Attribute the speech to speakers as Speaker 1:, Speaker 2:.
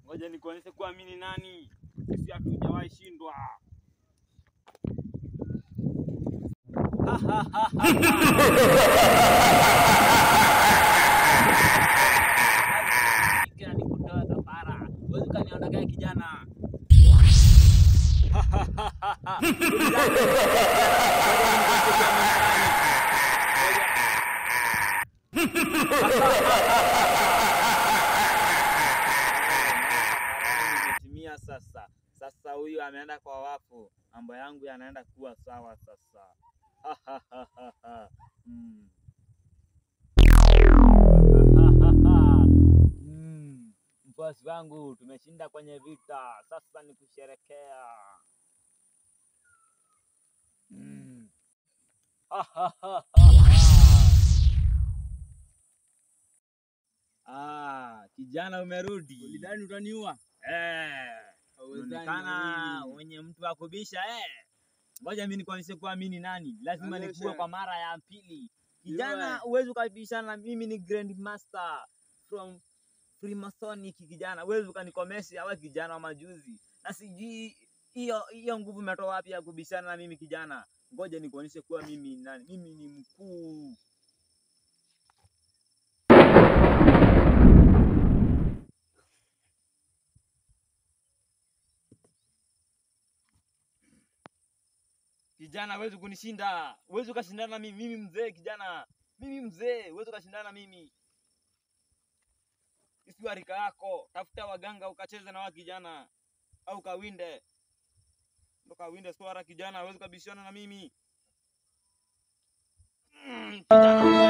Speaker 1: Ngoja nikuonyeshe kuamini nani. Sisi hatujawahi shindwa. Wewe kaniondokea kijana. Sasa huyu ameenda kwa wafu. Mambo yangu yanaenda kuwa sawa sasa. Mfuasi wangu, tumeshinda kwenye vita. Sasa ni kusherekea. Kijana umerudi.
Speaker 2: Ulidhani utaniua?
Speaker 1: Unaonekana mwenye mtu wa kubisha. Ngoja mimi nikuonyeshe kuamini nani. Lazima nikuwe kwa mara ya pili. Kijana uwezi ukabishana, mimi ni Grand Master from Freemasonic kijana. Uwezi ukanikomesha wewe kijana wa majuzi. Na sijui hiyo nguvu umetoa wapi ya kubishana na mimi kijana. Ngoja nikuonyeshe kuwa mimi nani. Mimi ni mkuu. Kijana huwezi kunishinda. Huwezi ukashindana na mimi. Mimi mzee kijana. Mimi mzee. Huwezi ukashindana na mimi. Isiwa rika yako. Tafuta waganga ukacheze na wa kijana. Au kawinde. Ndo kawinde swara kijana. Huwezi ukabishana na mimi. Kijana.